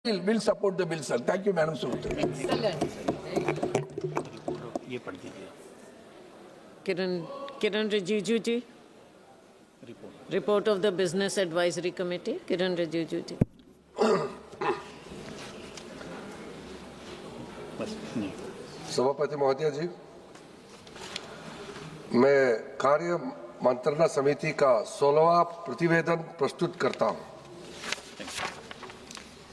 We'll support the bill, sir. Thank you, Madam Secretary. ये पढ़ दीजिए Kiran Rijiju ji. Report of the Business Advisory Committee. Kiran Rijiju ji. बस नहीं सभापति महोदय जी, मैं कार्य मंत्रणा समिति का 16वां प्रतिवेदन प्रस्तुत करता हूं।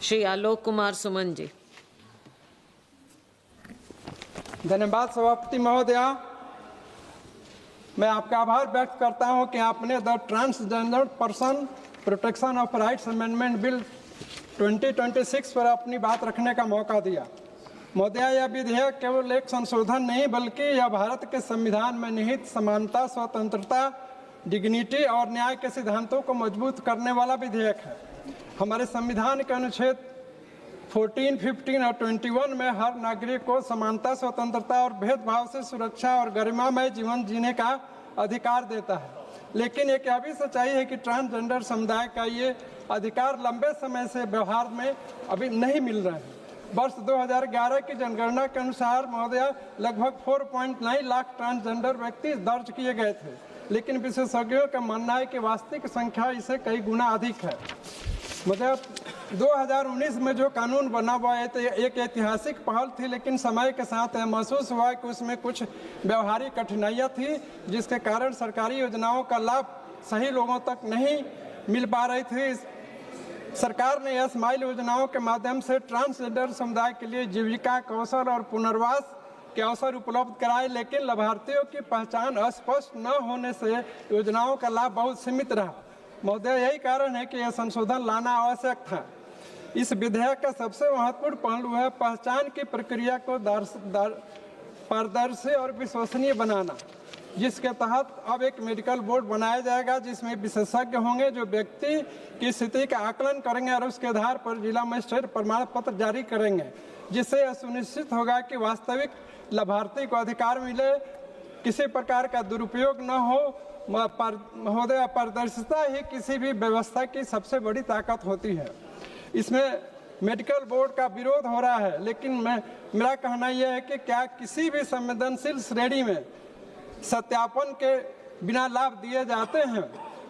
श्री आलोक कुमार सुमन जी। धन्यवाद सभापति महोदया। मैं आपका आभार व्यक्त करता हूं कि आपने the transgender person protection of rights amendment bill 2026 पर अपनी बात रखने का मौका दिया। महोदया, यह विधेयक केवल एक संशोधन नहीं बल्कि यह भारत के संविधान में निहित समानता, स्वतंत्रता, डिग्निटी और न्याय के सिद्धांतों को मजबूत करने वाला विधेयक है। हमारे संविधान के अनुच्छेद 14, 15 और 21 में हर नागरिक को समानता, स्वतंत्रता और भेदभाव से सुरक्षा और गरिमामय जीवन जीने का अधिकार देता है। लेकिन एक यह भी सच्चाई है कि ट्रांसजेंडर समुदाय का ये अधिकार लंबे समय से व्यवहार में अभी नहीं मिल रहा है। वर्ष 2011 की जनगणना के अनुसार महोदया लगभग 4.9 लाख ट्रांसजेंडर व्यक्ति दर्ज किए गए थे, लेकिन विशेषज्ञों का मानना है कि वास्तविक संख्या इससे कई गुना अधिक है। महोदया, 2019 में जो कानून बना हुआ है तो एक ऐतिहासिक पहल थी, लेकिन समय के साथ यह महसूस हुआ कि उसमें कुछ व्यवहारिक कठिनाइयाँ थी, जिसके कारण सरकारी योजनाओं का लाभ सही लोगों तक नहीं मिल पा रही थी। सरकार ने यह स्माइल योजनाओं के माध्यम से ट्रांसजेंडर समुदाय के लिए जीविका, कौशल और पुनर्वास के अवसर उपलब्ध कराए, लेकिन लाभार्थियों की पहचान अस्पष्ट न होने से योजनाओं का लाभ बहुत सीमित रहा। महोदय, यही कारण है कि यह संशोधन लाना आवश्यक था। इस विधेयक का सबसे महत्वपूर्ण पहलू है पहचान की प्रक्रिया को पारदर्शी और विश्वसनीय बनाना, जिसके तहत अब एक मेडिकल बोर्ड बनाया जाएगा जिसमें विशेषज्ञ होंगे जो व्यक्ति की स्थिति का आकलन करेंगे और उसके आधार पर जिला मजिस्ट्रेट प्रमाण पत्र जारी करेंगे, जिससे यह सुनिश्चित होगा कि वास्तविक लाभार्थी को अधिकार मिले, किसी प्रकार का दुरुपयोग न हो। महोदय, पारदर्शिता ही किसी भी व्यवस्था की सबसे बड़ी ताकत होती है। इसमें मेडिकल बोर्ड का विरोध हो रहा है, लेकिन मेरा कहना यह है कि क्या किसी भी संवेदनशील श्रेणी में सत्यापन के बिना लाभ दिए जाते हैं?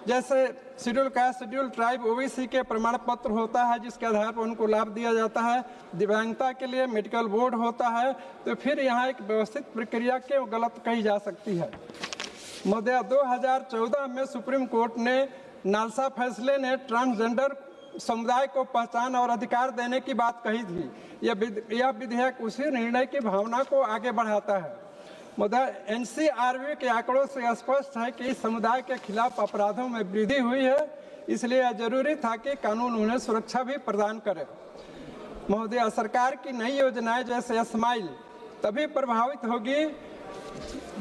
जैसे schedule caste, schedule tribe, OBC के प्रमाण पत्र होता है जिसके आधार पर उनको लाभ दिया जाता है, दिव्यांगता के लिए मेडिकल बोर्ड होता है, तो फिर यहाँ एक व्यवस्थित प्रक्रिया क्यों गलत कही जा सकती है? महोदय, 2014 में सुप्रीम कोर्ट ने नालसा फैसले ने ट्रांसजेंडर समुदाय को पहचान और अधिकार देने की बात कही थी। यह विधेयक उसी निर्णय की भावना को आगे बढ़ाता है। महोदय, एनसीआरबी के आंकड़ों से स्पष्ट है कि इस समुदाय के खिलाफ अपराधों में वृद्धि हुई है, इसलिए यह जरूरी था कि कानून उन्हें सुरक्षा भी प्रदान करे। महोदय, सरकार की नई योजनाएं जैसे स्माइल तभी प्रभावित होगी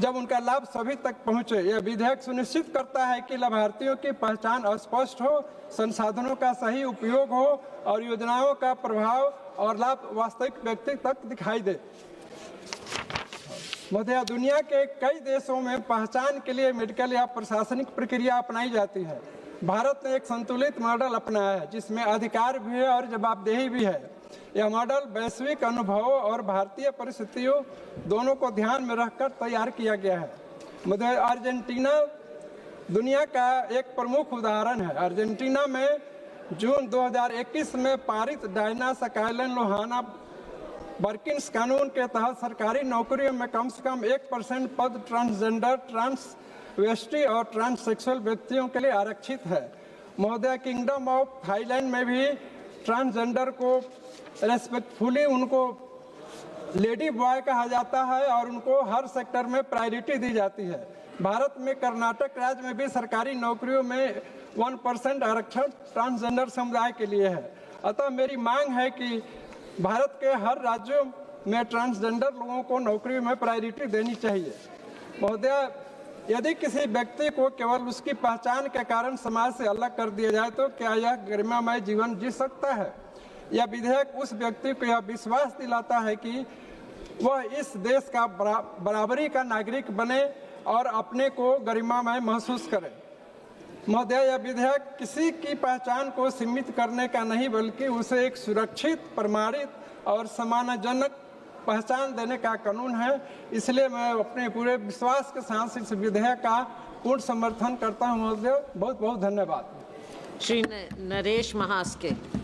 जब उनका लाभ सभी तक पहुंचे। यह विधेयक सुनिश्चित करता है कि लाभार्थियों की पहचान स्पष्ट हो, संसाधनों का सही उपयोग हो और योजनाओं का प्रभाव और लाभ वास्तविक व्यक्ति तक दिखाई दे। महोदय, दुनिया के कई देशों में पहचान के लिए मेडिकल या प्रशासनिक प्रक्रिया अपनाई जाती है। भारत ने एक संतुलित मॉडल अपनाया है जिसमें अधिकार भी है और जवाबदेही भी है। यह मॉडल वैश्विक अनुभवों और भारतीय परिस्थितियों दोनों को ध्यान में रखकर तैयार किया गया है। महोदय, अर्जेंटीना दुनिया का एक प्रमुख उदाहरण है। अर्जेंटीना में जून 2021 में पारित डायना सकाइलन लोहाना बर्किन्स कानून के तहत सरकारी नौकरियों में कम से कम 1% पद ट्रांसजेंडर, ट्रांसवेस्टी और ट्रांससेक्सुअल व्यक्तियों के लिए आरक्षित है। महोदय, किंगडम ऑफ थाईलैंड में भी ट्रांसजेंडर को रेस्पेक्टफुली उनको लेडी बॉय कहा जाता है और उनको हर सेक्टर में प्रायोरिटी दी जाती है। भारत में कर्नाटक राज्य में भी सरकारी नौकरियों में 1% आरक्षण ट्रांसजेंडर समुदाय के लिए है। अतः मेरी मांग है कि भारत के हर राज्यों में ट्रांसजेंडर लोगों को नौकरी में प्रायोरिटी देनी चाहिए। महोदय, यदि किसी व्यक्ति को केवल उसकी पहचान के कारण समाज से अलग कर दिया जाए तो क्या यह गरिमामय जीवन जी सकता है? यह विधेयक उस व्यक्ति को यह विश्वास दिलाता है कि वह इस देश का बराबरी का नागरिक बने और अपने को गरिमामय महसूस करे। महोदय, यह विधेयक किसी की पहचान को सीमित करने का नहीं बल्कि उसे एक सुरक्षित, प्रमाणित और सम्मानजनक पहचान देने का कानून है। इसलिए मैं अपने पूरे विश्वास के साथ इस विधेयक का पूर्ण समर्थन करता हूं। महोदय, बहुत बहुत धन्यवाद। श्री नरेश महास्के।